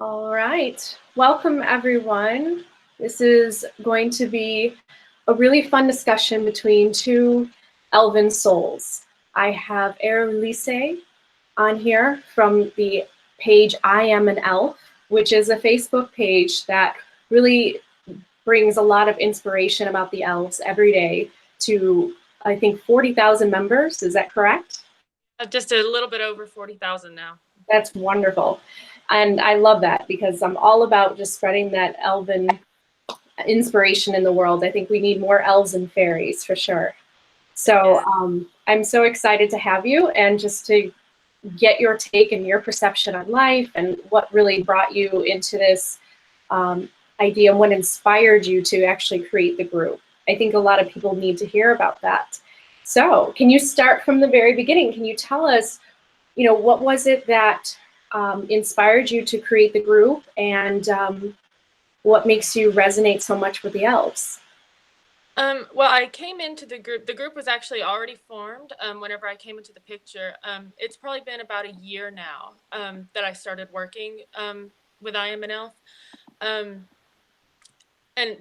All right, welcome everyone. This is going to be a really fun discussion between two Elven souls. I have Erulisse on here from the page I Am an Elf, which is a Facebook page that really brings a lot of inspiration about the elves every day to, I think, 40,000 members. Is that correct? Just a little bit over 40,000 now. That's wonderful. And I love that because I'm all about just spreading that elven inspiration in the world. I think we need more elves and fairies for sure. So I'm so excited to have you and just to get your take and your perception on life and what really brought you into this idea and what inspired you to actually create the group. I think a lot of people need to hear about that. So can you start from the very beginning? Can you tell us, what was it that inspired you to create the group, and what makes you resonate so much with the elves? Well, I came into the group. The group was actually already formed whenever I came into the picture. It's probably been about a year now that I started working with I Am an Elf. And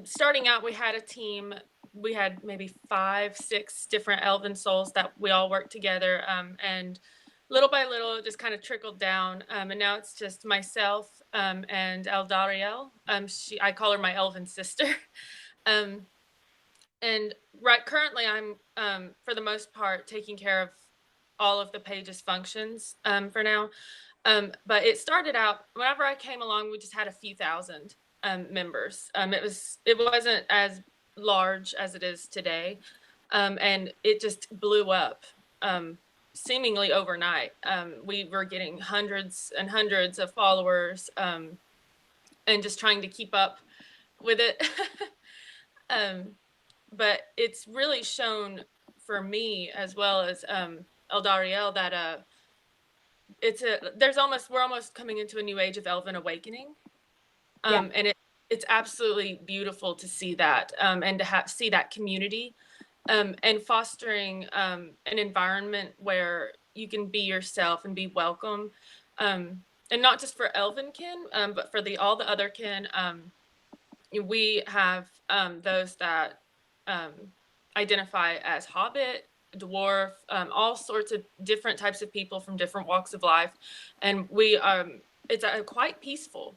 starting out, we had a team. We had maybe 5, 6 different elven souls that we all worked together. And little by little, it just kind of trickled down. And now it's just myself and Eldariel. I call her my elven sister. And currently, I'm for the most part taking care of all of the page's functions for now. But it started out whenever I came along, we just had a few thousand members. It wasn't as large as it is today, and it just blew up seemingly overnight. We were getting hundreds and hundreds of followers, and just trying to keep up with it. But it's really shown for me as well as Eldariel that we're almost coming into a new age of Elven awakening. And it's absolutely beautiful to see that and to see that community and fostering an environment where you can be yourself and be welcome, and not just for Elvenkin, but for all the Otherkin. We have those that identify as Hobbit, dwarf, all sorts of different types of people from different walks of life, and it's quite peaceful.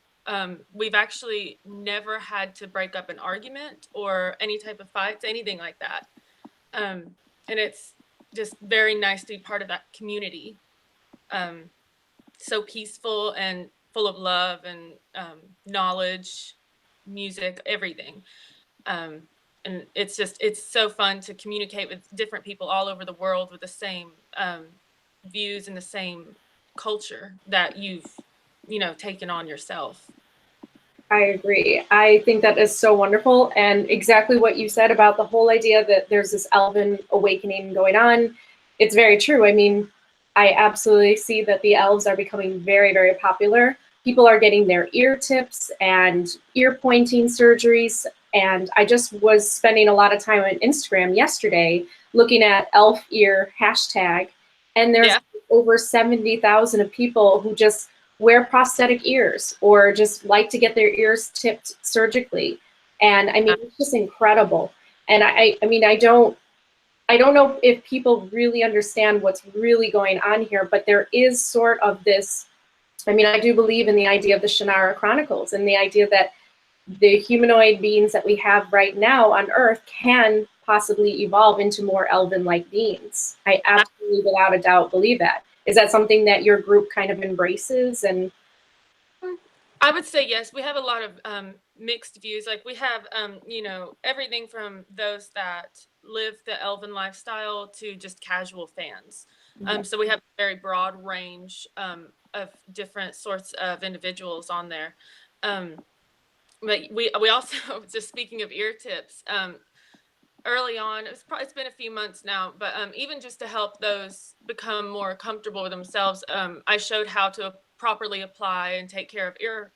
We've actually never had to break up an argument or any type of fights, anything like that. And it's just very nice to be part of that community. So peaceful and full of love and knowledge, music, everything. And it's so fun to communicate with different people all over the world with the same views and the same culture that you've taken on yourself. I agree. I think that is so wonderful, and exactly what you said about the whole idea that there's this elven awakening going on. It's very true. I mean, I absolutely see that the elves are becoming very, very popular. People are getting their ear tips and ear pointing surgeries, and I just was spending a lot of time on Instagram yesterday looking at elf ear hashtag, and there's over 70,000 of people who just wear prosthetic ears or just like to get their ears tipped surgically. And I mean, it's just incredible. And I mean, I don't know if people really understand what's really going on here, but there is sort of this, I mean, I do believe in the idea of the Shannara Chronicles and the idea that the humanoid beings that we have right now on Earth can possibly evolve into more elven-like beings. I absolutely, without a doubt, believe that. Is that something that your group kind of embraces? And I would say yes. We have a lot of mixed views. Like we have, everything from those that live the Elven lifestyle to just casual fans. So we have a very broad range of different sorts of individuals on there. But we also, just speaking of ear tips, early on, it's been a few months now, but even just to help those become more comfortable with themselves, I showed how to properly apply and take care of ear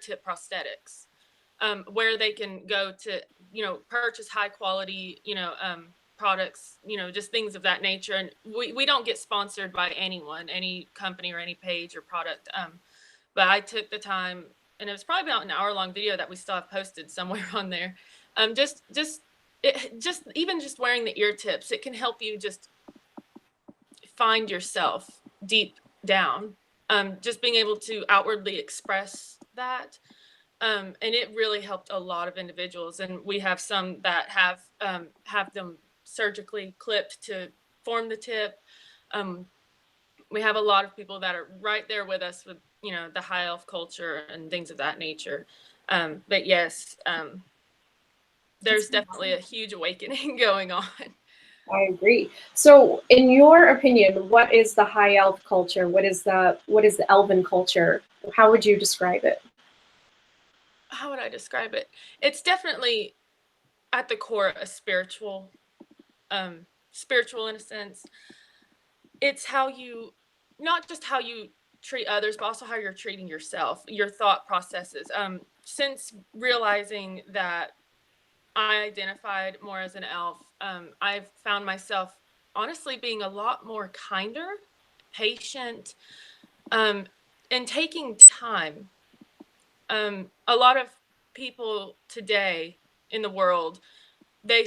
tip prosthetics, where they can go to, purchase high quality, products, just things of that nature. And we don't get sponsored by anyone, any company or any page or product. But I took the time and it was probably about an hour-long video that we still have posted somewhere on there. Even just wearing the ear tips, it can help you just find yourself deep down. Just being able to outwardly express that. And it really helped a lot of individuals. And we have some that have them surgically clipped to form the tip. We have a lot of people that are right there with us with, the high elf culture and things of that nature. But yes, there's definitely a huge awakening going on. I agree. So in your opinion, what is the high elf culture? What is the Elven culture? How would you describe it? How would I describe it? It's definitely at the core a spiritual in a sense. It's how you, not just how you treat others, but also how you're treating yourself, your thought processes. Since realizing that I identified more as an elf, I've found myself honestly being a lot more kinder, patient, and taking time. A lot of people today in the world, they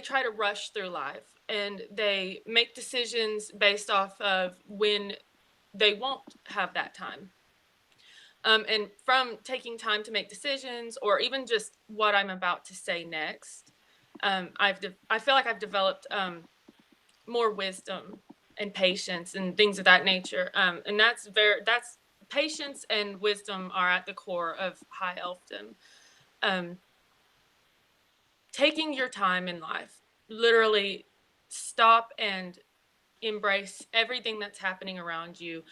try to rush through life and they make decisions based off of when they won't have that time. And from taking time to make decisions, or even just what I'm about to say next, I feel like I've developed more wisdom and patience and things of that nature. And that's patience and wisdom are at the core of high elfdom. Taking your time in life, literally stop and embrace everything that's happening around you.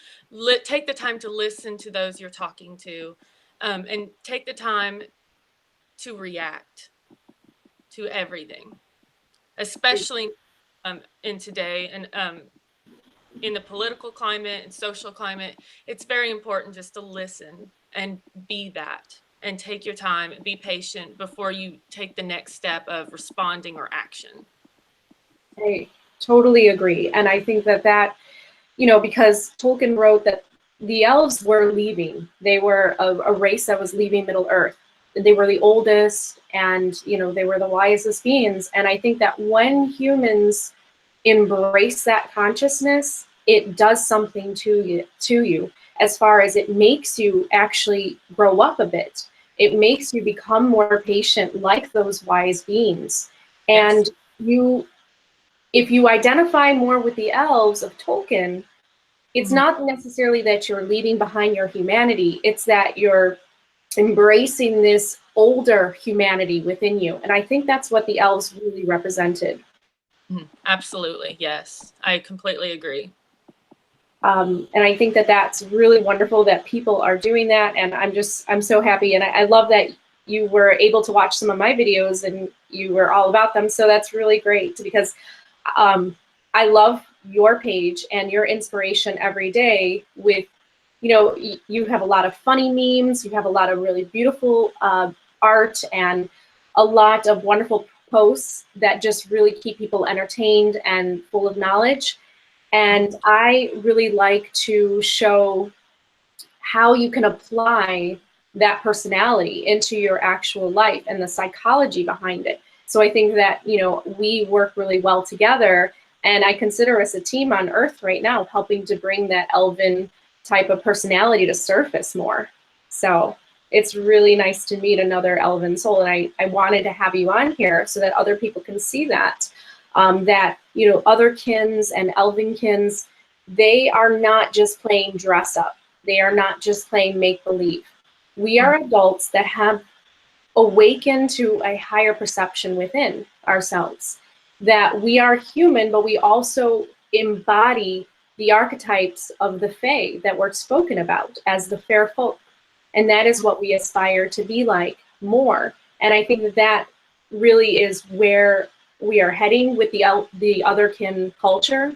Take the time to listen to those you're talking to, and take the time to react to everything, especially in today and in the political climate and social climate. It's very important just to listen and be that, and take your time, be patient before you take the next step of responding or action. I totally agree. And I think that, because Tolkien wrote that the elves were leaving. They were a race that was leaving Middle Earth. They were the oldest and, they were the wisest beings. And I think that when humans embrace that consciousness, it does something to you as far as it makes you actually grow up a bit. It makes you become more patient like those wise beings. And Yes. if you identify more with the elves of Tolkien, it's not necessarily that you're leaving behind your humanity, it's that you're embracing this older humanity within you. And I think that's what the elves really represented. Absolutely, yes. I completely agree. And I think that that's really wonderful that people are doing that. And I'm so happy. And I love that you were able to watch some of my videos and you were all about them. So that's really great, because I love your page and your inspiration every day with, you have a lot of funny memes, you have a lot of really beautiful art, and a lot of wonderful posts that just really keep people entertained and full of knowledge. And I really like to show how you can apply that personality into your actual life and the psychology behind it. So I think that, we work really well together, and I consider us a team on Earth right now, helping to bring that Elven type of personality to surface more. So it's really nice to meet another Elven soul, and I wanted to have you on here so that other people can see that. That, Otherkins and Elvenkins, they are not just playing dress up. They are not just playing make-believe. We are adults that have awakened to a higher perception within ourselves, that we are human, but we also embody the archetypes of the Fae that were spoken about as the fair folk. And that is what we aspire to be like more. And I think that really is where we are heading with the Otherkin culture.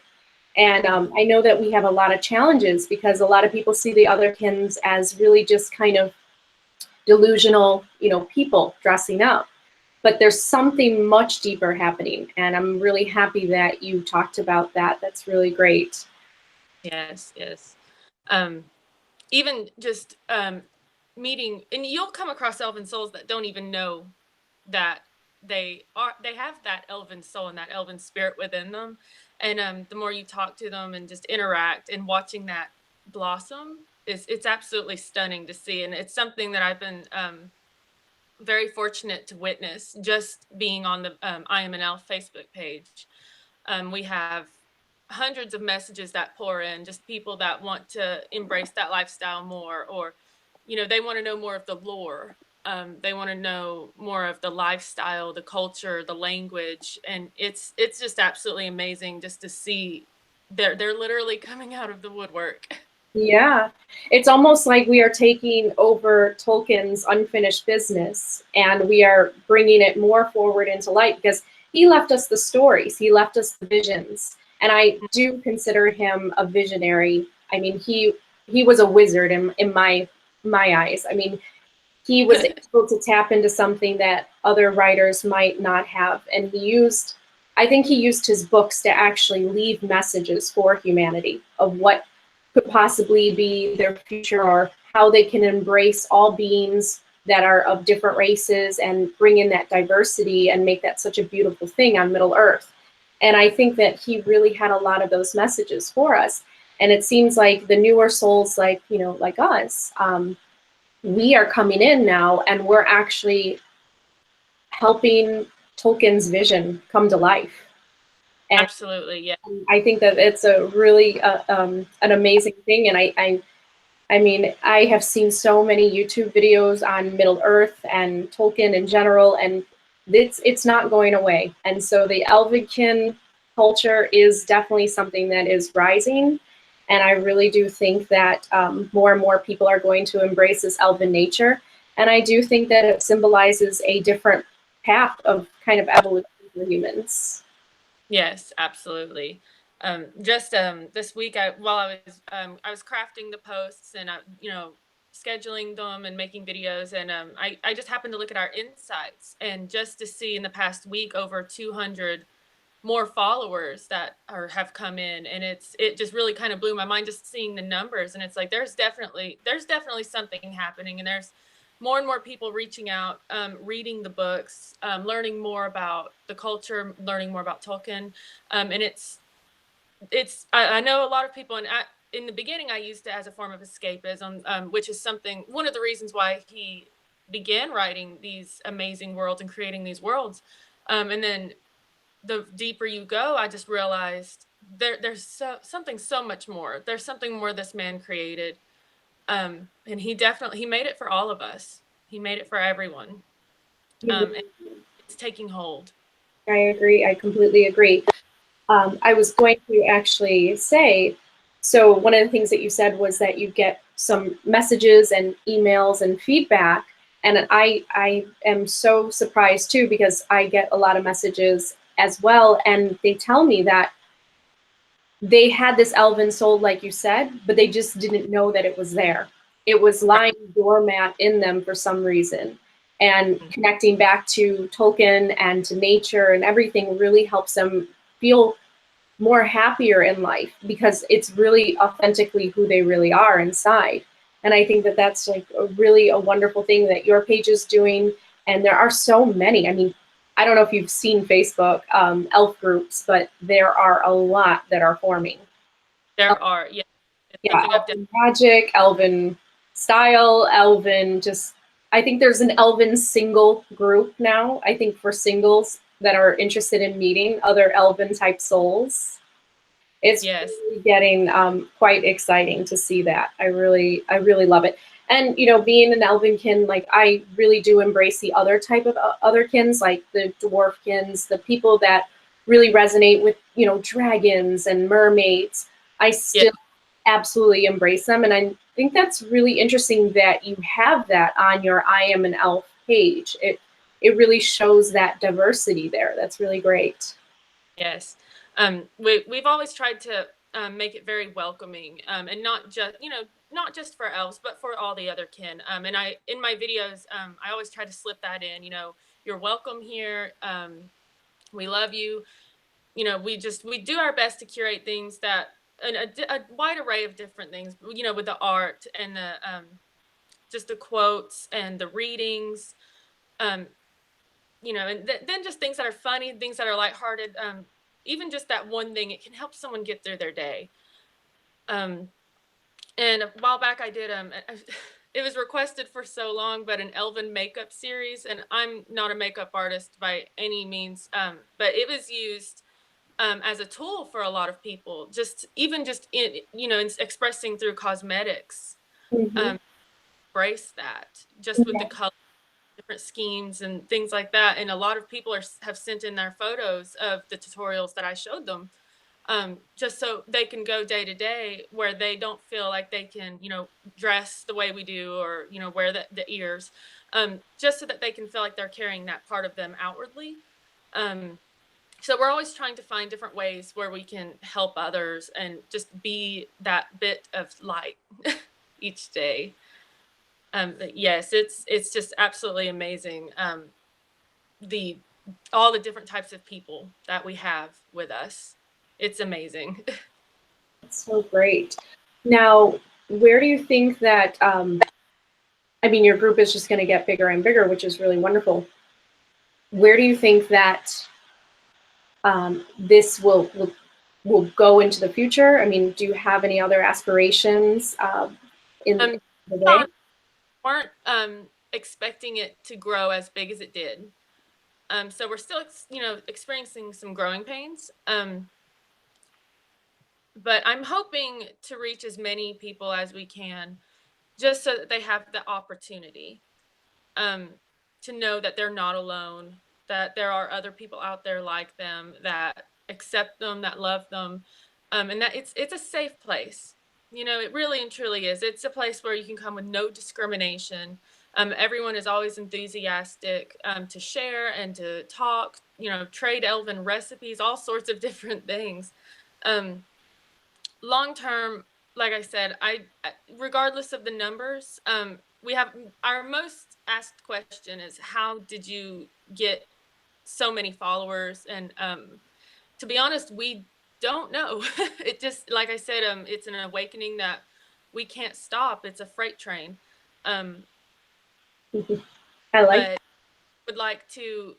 And I know that we have a lot of challenges, because a lot of people see the Otherkins as really just kind of delusional, people dressing up. But there's something much deeper happening. And I'm really happy that you talked about that. That's really great. Yes, yes. Even just meeting, and you'll come across elven souls that don't even know that they have that elven soul and that elven spirit within them. And the more you talk to them and just interact and watching that blossom, it's absolutely stunning to see. And it's something that I've been very fortunate to witness just being on the I Am an Elf Facebook page. We have hundreds of messages that pour in, just people that want to embrace that lifestyle more, or, they want to know more of the lore. They want to know more of the lifestyle, the culture, the language, and it's just absolutely amazing just to see they're literally coming out of the woodwork. Yeah, it's almost like we are taking over Tolkien's unfinished business and we are bringing it more forward into light because he left us the stories, he left us the visions, and I do consider him a visionary. I mean, he was a wizard in my eyes. I mean, he was able to tap into something that other writers might not have, and I think he used his books to actually leave messages for humanity of what could possibly be their future or how they can embrace all beings that are of different races and bring in that diversity and make that such a beautiful thing on Middle Earth. And I think that he really had a lot of those messages for us. And it seems like the newer souls, like, like us, we are coming in now and we're actually helping Tolkien's vision come to life. And Absolutely, yeah. I think that it's a really an amazing thing. And I mean, I have seen so many YouTube videos on Middle Earth and Tolkien in general, and it's not going away. And so the Elvish culture is definitely something that is rising. And I really do think that more and more people are going to embrace this elven nature. And I do think that it symbolizes a different path of kind of evolution for humans. Yes, absolutely. Just this week, while I was crafting the posts and scheduling them and making videos, and I just happened to look at our insights, and just to see in the past week over 200 more followers that have come in, and it just really kind of blew my mind just seeing the numbers. And it's like there's definitely something happening, and there's more and more people reaching out, reading the books, learning more about the culture, learning more about Tolkien. And I know a lot of people, and in the beginning I used it as a form of escapism, which is one of the reasons why he began writing these amazing worlds and creating these worlds. And then the deeper you go, I just realized there's something so much more. There's something more this man created. And he made it for all of us. He made it for everyone. And it's taking hold. I agree. I completely agree. I was going to actually say, so one of the things that you said was that you get some messages and emails and feedback. And I am so surprised too, because I get a lot of messages as well. And they tell me that they had this elven soul, like you said, but they just didn't know that it was there. It was lying doormat in them for some reason. And connecting back to Tolkien and to nature and everything really helps them feel more happier in life because it's really authentically who they really are inside. And I think that that's like really a wonderful thing that your page is doing. And there are so many. I mean, I don't know if you've seen Facebook elf groups, but there are a lot that are forming. There are, yeah. Yeah, Elven magic, Elven style, Elven just, I think there's an Elven single group now, I think for singles that are interested in meeting other Elven type souls. It's really getting quite exciting to see that. I really love it. And, being an Elvenkin, like I really do embrace the other type of Otherkins, like the Dwarfkins, the people that really resonate with, dragons and mermaids. I still absolutely embrace them. And I think that's really interesting that you have that on your I Am an Elf page. It really shows that diversity there. That's really great. Yes. We've always tried to make it very welcoming, and not just for elves, but for all the other kin. And in my videos, I always try to slip that in. You're welcome here. We love you. We do our best to curate things that a wide array of different things. With the art and just the quotes and the readings, you know, and then just things that are funny, things that are lighthearted. Even just that one thing, it can help someone get through their day. And a while back I did, it was requested for so long, but an Elven makeup series, and I'm not a makeup artist by any means, but it was used as a tool for a lot of people, just even just in, you know, in expressing through cosmetics, Mm-hmm. embrace that just with the color, different schemes and things like that. And a lot of people have sent in their photos of the tutorials that I showed them, just so they can go day to day where they don't feel like they can, you know, dress the way we do, or, you know, wear the ears, just so that they can feel like they're carrying that part of them outwardly. So we're always trying to find different ways where we can help others and just be that bit of light each day. But yes, it's just absolutely amazing. All the different types of people that we have with us. It's amazing. That's so great. Now, where do you think that, I mean, your group is just going to get bigger and bigger, which is really wonderful. Where do you think that this will go into the future? I mean, do you have any other aspirations in the way? Weren't expecting it to grow as big as it did. So we're still, you know, experiencing some growing pains. But I'm hoping to reach as many people as we can, just so that they have the opportunity to know that they're not alone, that there are other people out there like them that accept them, that love them, and that it's a safe place. You know, it really and truly is. It's a place where you can come with no discrimination. Everyone is always enthusiastic to share and to talk, you know, trade Elven recipes, all sorts of different things. Long term, like I said, regardless of the numbers, we have our most asked question is, how did you get so many followers? And to be honest, we don't know. It just, like I said, it's an awakening that we can't stop. It's a freight train. I like. But would like to,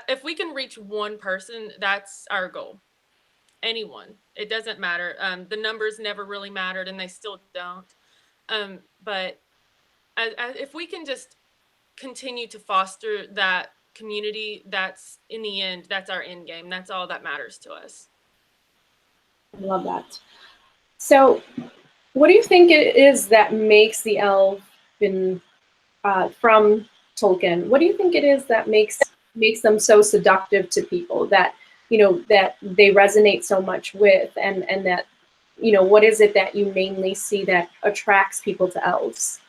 if we can reach one person, that's our goal. Anyone, it doesn't matter. The numbers never really mattered, and they still don't. But if we can just continue to foster that community, that's, in the end, that's our end game. That's all that matters to us. I love that. So, what do you think it is that makes the Elven from Tolkien? What do you think it is that makes them so seductive to people, that, you know, that they resonate so much with, and that, you know, what is it that you mainly see that attracts people to elves?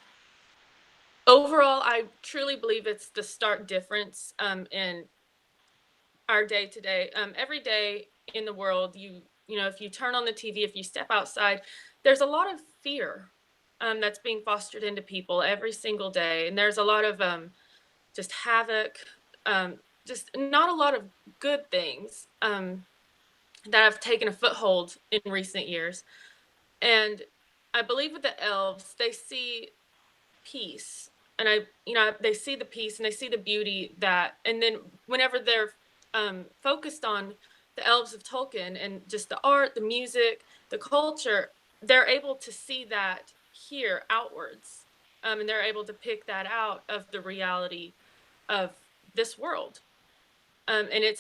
Overall, I truly believe it's the stark difference in our day to day. Every day in the world, you know, if you turn on the TV, if you step outside, there's a lot of fear that's being fostered into people every single day, and there's a lot of just havoc, just not a lot of good things that have taken a foothold in recent years. And I believe with the elves, they see peace, and you know, they see the peace and they see the beauty that, and then whenever they're focused on the elves of Tolkien and just the art, the music, the culture, they're able to see that here outwards, and they're able to pick that out of the reality of this world. And it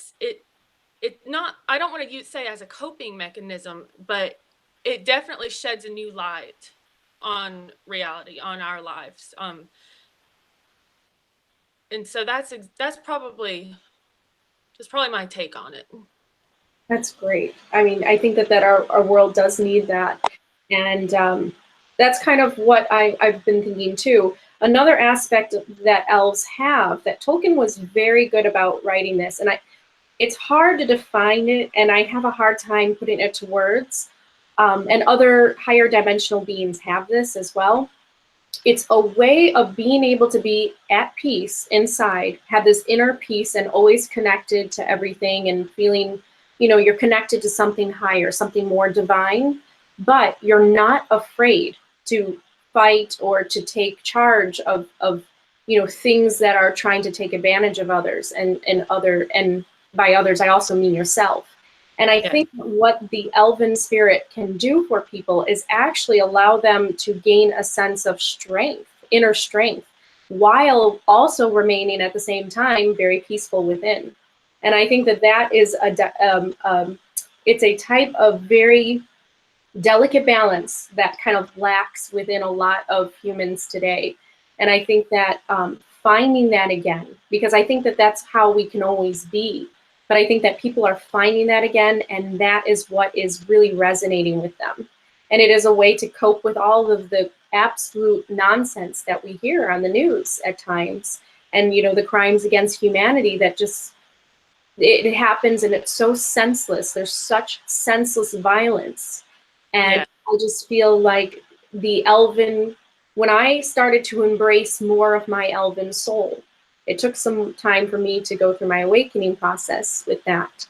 not, I don't want to say as a coping mechanism, but it definitely sheds a new light on reality, on our lives. And so that's probably my take on it. That's great. I mean, I think that our world does need that. And that's kind of what I've been thinking too. Another aspect that elves have, that Tolkien was very good about writing this, and it's hard to define it, and I have a hard time putting it to words. And other higher dimensional beings have this as well. It's a way of being able to be at peace inside, have this inner peace, and always connected to everything, and feeling, you know, you're connected to something higher, something more divine, but you're not afraid to fight or to take charge of things that are trying to take advantage of others, and by others I also mean yourself. And I Yes. think what the elven spirit can do for people is actually allow them to gain a sense of strength, inner strength, while also remaining at the same time very peaceful within. And I think that that is it's a type of very delicate balance that kind of lacks within a lot of humans today. And I think that finding that again, because I think that that's how we can always be. But I think that people are finding that again, and that is what is really resonating with them. And it is a way to cope with all of the absolute nonsense that we hear on the news at times. And, the crimes against humanity that just, it happens, and it's so senseless. There's such senseless violence. And Yeah. I just feel like the elven, when I started to embrace more of my elven soul, it took some time for me to go through my awakening process with that.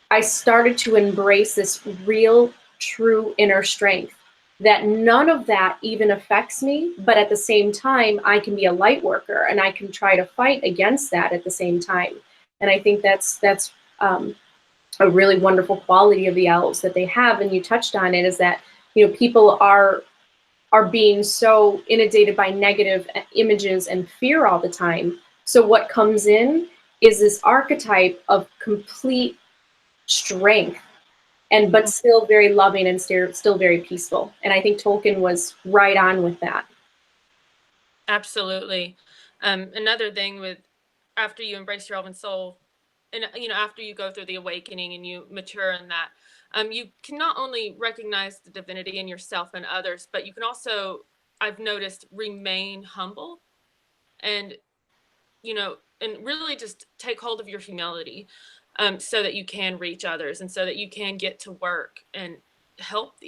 I started to embrace this real, true inner strength, that none of that even affects me, but at the same time, I can be a light worker and I can try to fight against that at the same time. And I think that's a really wonderful quality of the elves that they have. And you touched on it, is that people are being so inundated by negative images and fear all the time. So what comes in is this archetype of complete strength, and but still very loving and still very peaceful. And I think Tolkien was right on with that. Absolutely. Another thing with, after you embrace your elven soul, and after you go through the awakening and you mature in that, you can not only recognize the divinity in yourself and others, but you can also, I've noticed, remain humble and and really just take hold of your humility, so that you can reach others and so that you can get to work and help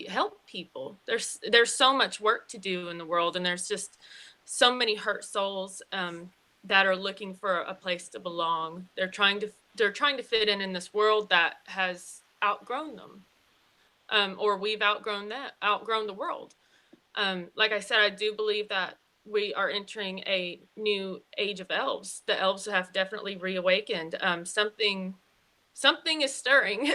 people. There's so much work to do in the world, and there's just so many hurt souls, that are looking for a place to belong. They're trying to fit in this world that has outgrown them, or we've outgrown the world. Like I said, I do believe that we are entering a new age of elves. The elves have definitely reawakened. Something is stirring.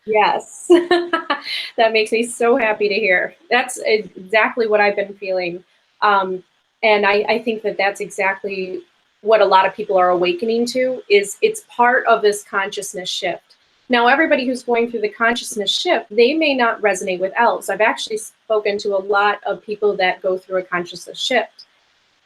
Yes. That makes me so happy to hear. That's exactly what I've been feeling. And I think that that's exactly what a lot of people are awakening to, is it's part of this consciousness shift. Now, everybody who's going through the consciousness shift, they may not resonate with elves. I've actually spoken to a lot of people that go through a consciousness shift,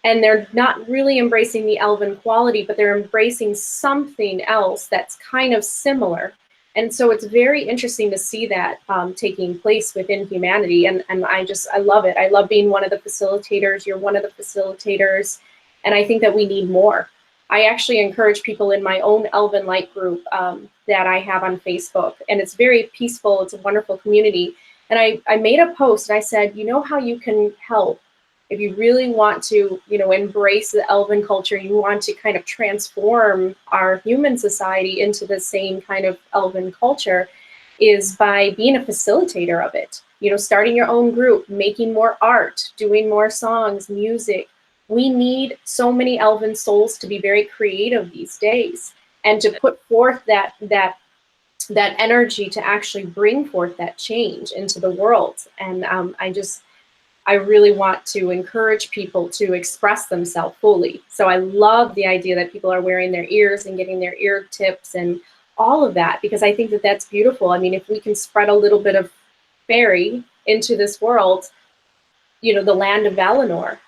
and they're not really embracing the elven quality, but they're embracing something else that's kind of similar. And so it's very interesting to see that taking place within humanity. And I love it. I love being one of the facilitators. You're one of the facilitators. And I think that we need more. I actually encourage people in my own Elven Light group that I have on Facebook. And it's very peaceful. It's a wonderful community. And I made a post, and I said, you know how you can help if you really want to, embrace the elven culture, you want to kind of transform our human society into the same kind of elven culture, is by being a facilitator of it. Starting your own group, making more art, doing more songs, music. We need so many elven souls to be very creative these days, and to put forth that energy to actually bring forth that change into the world. And I really want to encourage people to express themselves fully. So I love the idea that people are wearing their ears and getting their ear tips and all of that, because I think that that's beautiful. I mean, if we can spread a little bit of fairy into this world, the land of Valinor,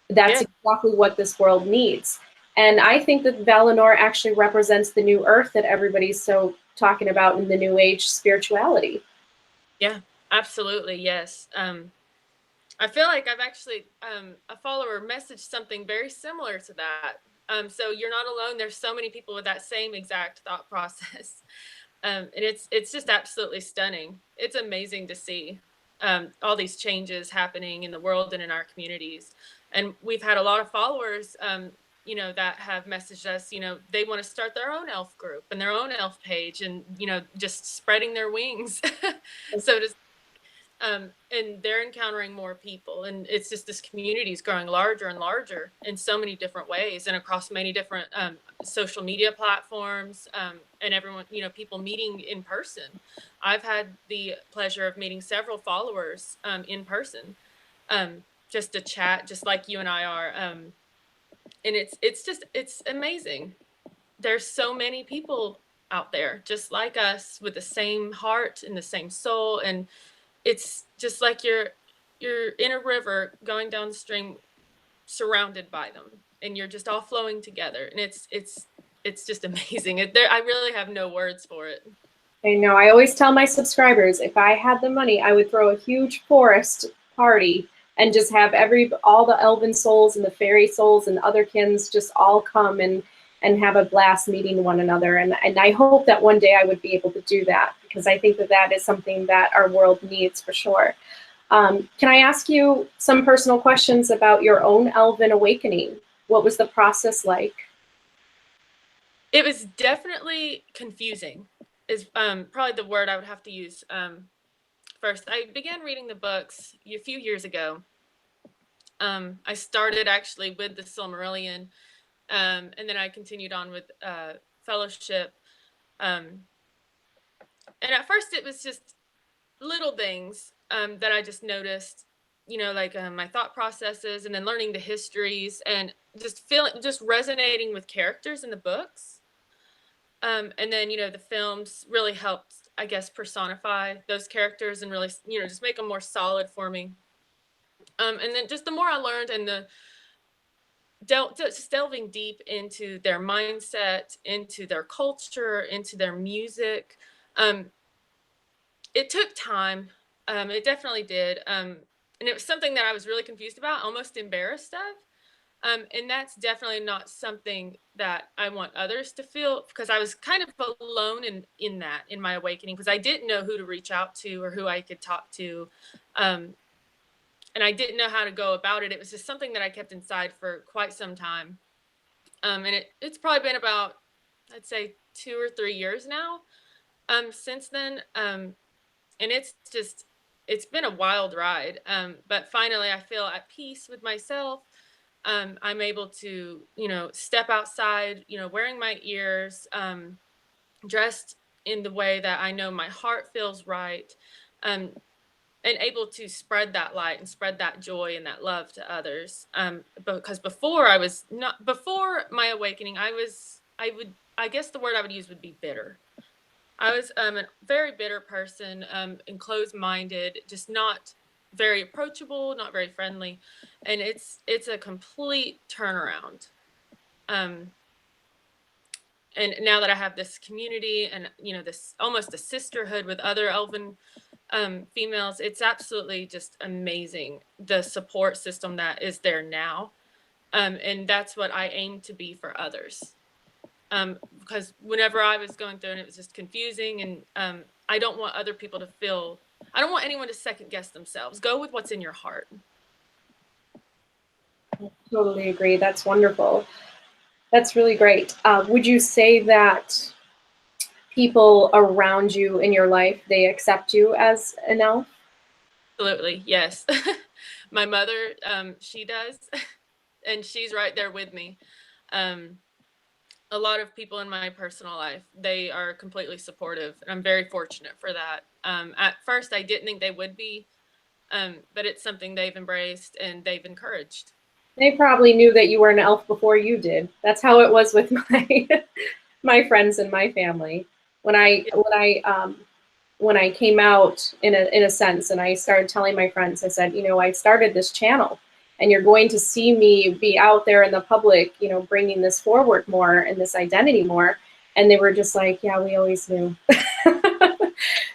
that's Yeah. exactly what this world needs. And I think that Valinor actually represents the new earth that everybody's so talking about in the new age spirituality. Yeah, absolutely. Yes. I feel like I've actually, a follower messaged something very similar to that. So you're not alone. There's so many people with that same exact thought process. And it's just absolutely stunning. It's amazing to see, all these changes happening in the world and in our communities. And we've had a lot of followers, that have messaged us, they want to start their own elf group and their own elf page, and, just spreading their wings. So to And they're encountering more people, and it's just this community is growing larger and larger in so many different ways and across many different social media platforms, and everyone, you know, people meeting in person. I've had the pleasure of meeting several followers in person, just to chat, just like you and I are, and it's amazing. There's so many people out there just like us with the same heart and the same soul, and it's just like you're in a river going downstream surrounded by them, and you're just all flowing together, and it's just amazing. I really have no words for it. I know. I always tell my subscribers, if I had the money, I would throw a huge forest party and just have all the elven souls and the fairy souls and otherkins just all come and have a blast meeting one another. And I hope that one day I would be able to do that, because I think that that is something that our world needs for sure. Can I ask you some personal questions about your own elven awakening? What was the process like? It was definitely confusing, is probably the word I would have to use. First, I began reading the books a few years ago. I started actually with the Silmarillion, and then I continued on with Fellowship. And at first it was just little things that I just noticed, you know, like my thought processes, and then learning the histories, and just resonating with characters in the books. And then, you know, the films really helped, I guess, personify those characters and really, you know, just make them more solid for me. And then just the more I learned, and just delving deep into their mindset, into their culture, into their music. It took time. It definitely did. And it was something that I was really confused about, almost embarrassed of. And that's definitely not something that I want others to feel, because I was kind of alone in my awakening, because I didn't know who to reach out to or who I could talk to. And I didn't know how to go about it. It was just something that I kept inside for quite some time. And it's probably been about, I'd say, 2 or 3 years now since then. And it's been a wild ride. But finally, I feel at peace with myself. I'm able to, you know, step outside, you know, wearing my ears, dressed in the way that I know my heart feels right, and able to spread that light and spread that joy and that love to others. Because before my awakening, I guess the word I would use would be bitter. I was a very bitter person, and closed-minded, just not very approachable, not very friendly, and it's a complete turnaround. And now that I have this community and, you know, this almost a sisterhood with other elven females, it's absolutely just amazing, the support system that is there now, and that's what I aim to be for others. Because whenever I was going through it, it was just confusing, and I don't want other people to feel, I don't want anyone to second guess themselves. Go with what's in your heart. I totally agree. That's wonderful. That's really great. Would you say that people around you in your life, they accept you as an elf? Absolutely, yes. My mother, she does, and she's right there with me. Um, a lot of people in my personal life, they are completely supportive, and I'm very fortunate for that. At first, I didn't think they would be, but it's something they've embraced and they've encouraged. They probably knew that you were an elf before you did. That's how it was with my my friends and my family. When I came out in a sense, and I started telling my friends, I said, you know, I started this channel, and you're going to see me be out there in the public, you know, bringing this forward more and this identity more. And they were just like, yeah, we always knew.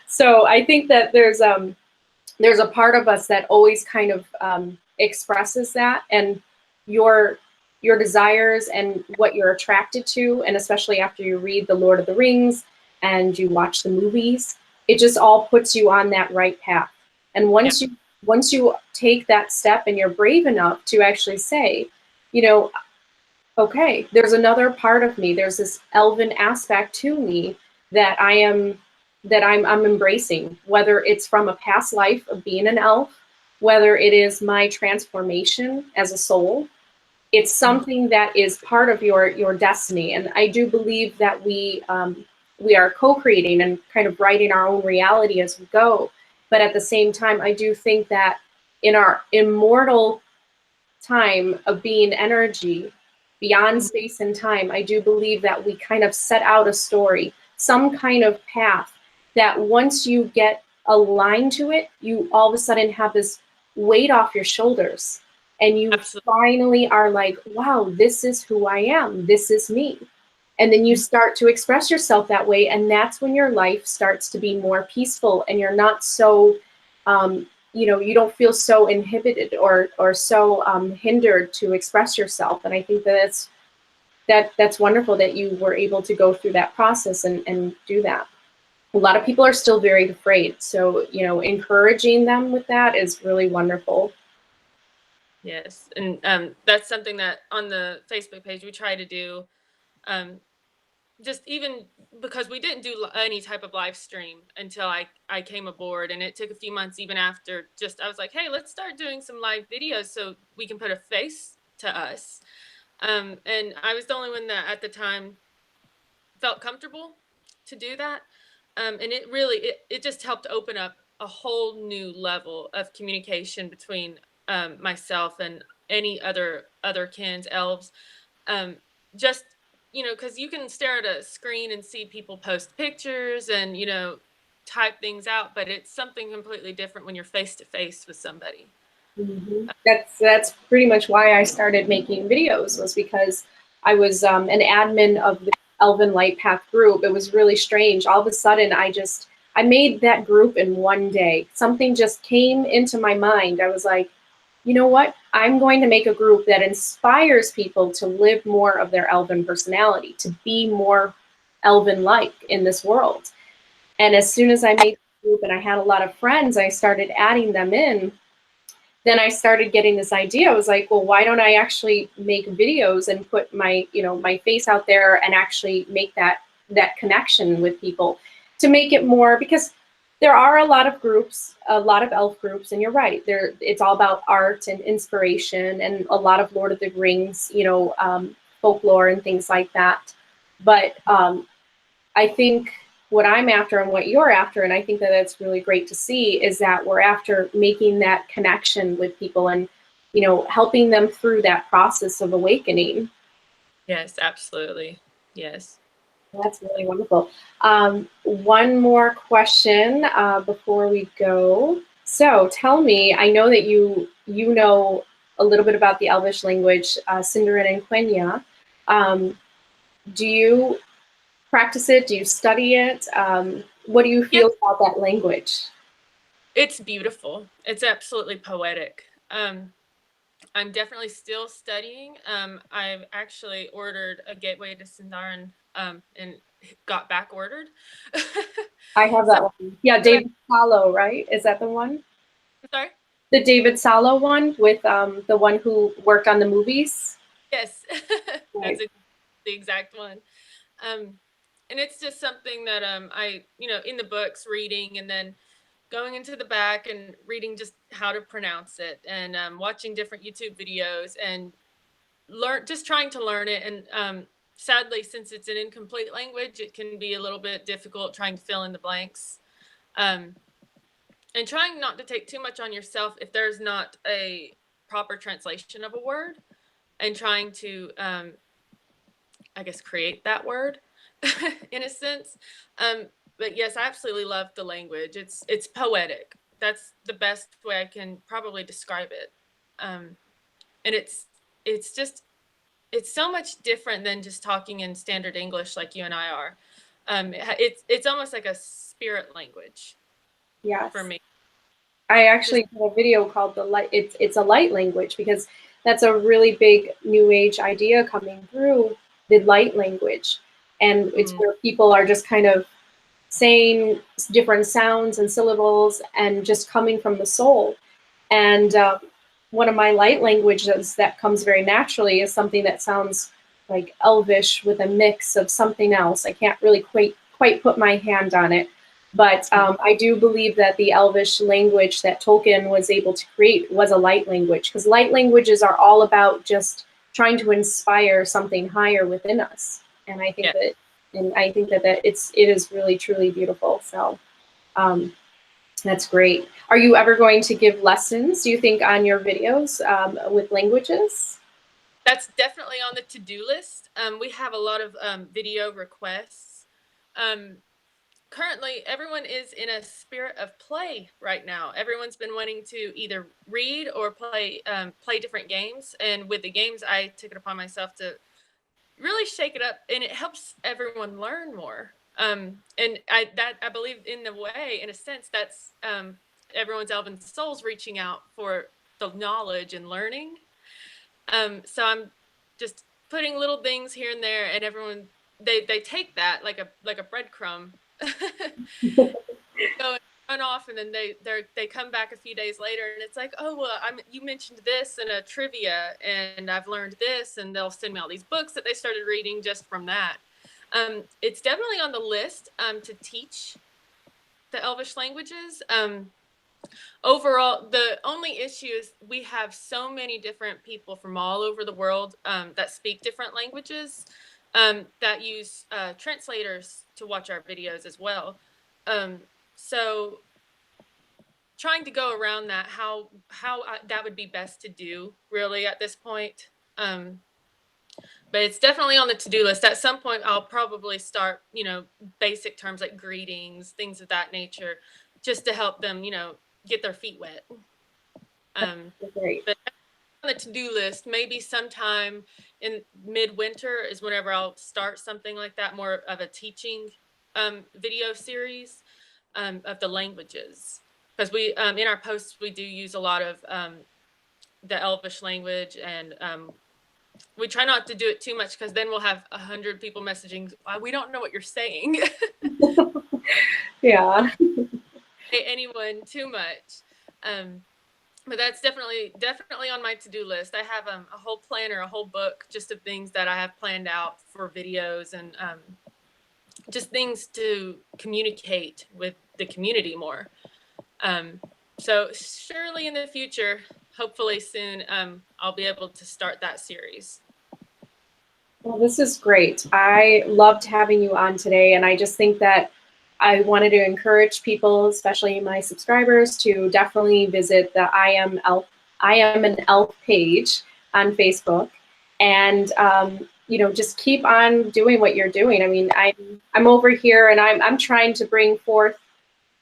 So I think that there's a part of us that always kind of expresses that, and your desires and what you're attracted to, and especially after you read The Lord of the Rings and you watch the movies, it just all puts you on that right path. And once you take that step and you're brave enough to actually say, you know, okay, there's another part of me, there's this elven aspect to me that I am that I'm embracing, whether it's from a past life of being an elf, whether it is my transformation as a soul. It's something that is part of your destiny. And I do believe that we are co-creating and kind of writing our own reality as we go. But at the same time, I do think that in our immortal time of being energy beyond space and time, I do believe that we kind of set out a story, some kind of path that once you get aligned to it, you all of a sudden have this weight off your shoulders. And you Absolutely. finally are like, wow, this is who I am. This is me. And then you start to express yourself that way. And that's when your life starts to be more peaceful and you're not so, you don't feel so inhibited or so hindered to express yourself. And I think that's wonderful that you were able to go through that process and do that. A lot of people are still very afraid. So, encouraging them with that is really wonderful. Yes, and that's something that on the Facebook page we try to do, just even because we didn't do any type of live stream until I came aboard, and it took a few months even after. Just I was like, hey, let's start doing some live videos so we can put a face to us. And I was the only one that at the time felt comfortable to do that. And it really it just helped open up a whole new level of communication between myself and any otherkins, elves. Just because you can stare at a screen and see people post pictures and type things out, but it's something completely different when you're face to face with somebody. Mm-hmm. That's pretty much why I started making videos, was because I was an admin of the Elven Light Path group. It was really strange. All of a sudden, I made that group in one day. Something just came into my mind. I was like, you know what? I'm going to make a group that inspires people to live more of their Elven personality, to be more Elven-like in this world. And as soon as I made the group and I had a lot of friends, I started adding them in. Then I started getting this idea. I was like, well, why don't I actually make videos and put my face out there and actually make that connection with people to make it more, because there are a lot of groups, a lot of elf groups, and you're right. It's all about art and inspiration and a lot of Lord of the Rings, folklore and things like that. But I think what I'm after and what you're after, and I think that it's really great to see, is that we're after making that connection with people and, helping them through that process of awakening. Yes, absolutely. Yes. That's really wonderful. One more question before we go. So tell me, I know that you know a little bit about the Elvish language, Sindarin and Quenya. Do you practice it? Do you study it? What do you feel about that language? It's beautiful. It's absolutely poetic. I'm definitely still studying. I've actually ordered a Gateway to Sindarin and got back ordered. I have that one. Yeah, David Salo, right? Is that the one? Sorry? The David Salo one with the one who worked on the movies? Yes, Right. that's the exact one. And it's just something that I, in the books reading and then going into the back and reading just how to pronounce it and watching different YouTube videos and just trying to learn it. And sadly, since it's an incomplete language, it can be a little bit difficult trying to fill in the blanks. And trying not to take too much on yourself if there's not a proper translation of a word, and trying to, I guess, create that word in a sense. But yes, I absolutely love the language. It's poetic. That's the best way I can probably describe it. And it's so much different than just talking in standard English like you and I are. It's almost like a spirit language. Yes. For me. I actually did a video called the light. It's a light language, because that's a really big new age idea coming through, the light language, and it's where people are just kind of saying different sounds and syllables and just coming from the soul. And one of my light languages that comes very naturally is something that sounds like Elvish with a mix of something else. I can't really quite put my hand on it, But I do believe that the Elvish language that Tolkien was able to create was a light language, because light languages are all about just trying to inspire something higher within us. And I think that, it is really truly beautiful. So that's great. Are you ever going to give lessons, do you think, on your videos with languages? That's definitely on the to-do list. We have a lot of video requests. Currently, everyone is in a spirit of play right now. Everyone's been wanting to either read or play different games. And with the games, I took it upon myself to really shake it up, and it helps everyone learn more. And I believe, in a way, in a sense, that's everyone's elven souls reaching out for the knowledge and learning. So I'm just putting little things here and there, and everyone, they take that like a breadcrumb, go and run off, and then they come back a few days later, and it's like, oh well, you mentioned this in a trivia, and I've learned this, and they'll send me all these books that they started reading just from that. It's definitely on the list to teach the Elvish languages. Overall, the only issue is we have so many different people from all over the world that speak different languages, that use translators to watch our videos as well. So trying to go around that, how that would be best to do, really, at this point. But it's definitely on the to-do list. At some point, I'll probably start, basic terms like greetings, things of that nature, just to help them, get their feet wet. Great. But on the to-do list, maybe sometime in midwinter is whenever I'll start something like that, more of a teaching video series of the languages. Because we, in our posts, we do use a lot of the Elvish language, and we try not to do it too much, because then we'll have 100 people messaging, we don't know what you're saying. Yeah. Anyone too much. But that's definitely on my to-do list. I have a whole planner, a whole book just of things that I have planned out for videos, and just things to communicate with the community more. So surely in the future, hopefully soon, I'll be able to start that series. Well, this is great. I loved having you on today, and I just think that I wanted to encourage people, especially my subscribers, to definitely visit the I Am an Elf page on Facebook, and just keep on doing what you're doing. I mean, I'm over here, and I'm trying to bring forth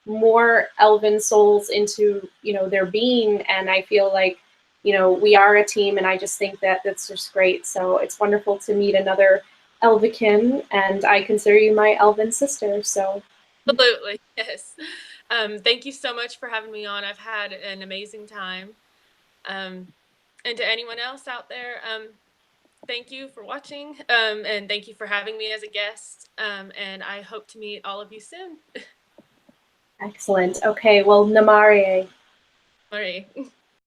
more elven souls into their being, and I feel like we are a team, and I just think that that's just great. So it's wonderful to meet another Elvikin, and I consider you my elven sister. So absolutely, yes. Thank you so much for having me on. I've had an amazing time. And to anyone else out there, thank you for watching, and thank you for having me as a guest, and I hope to meet all of you soon. Excellent. Okay, well, Namarie. All right.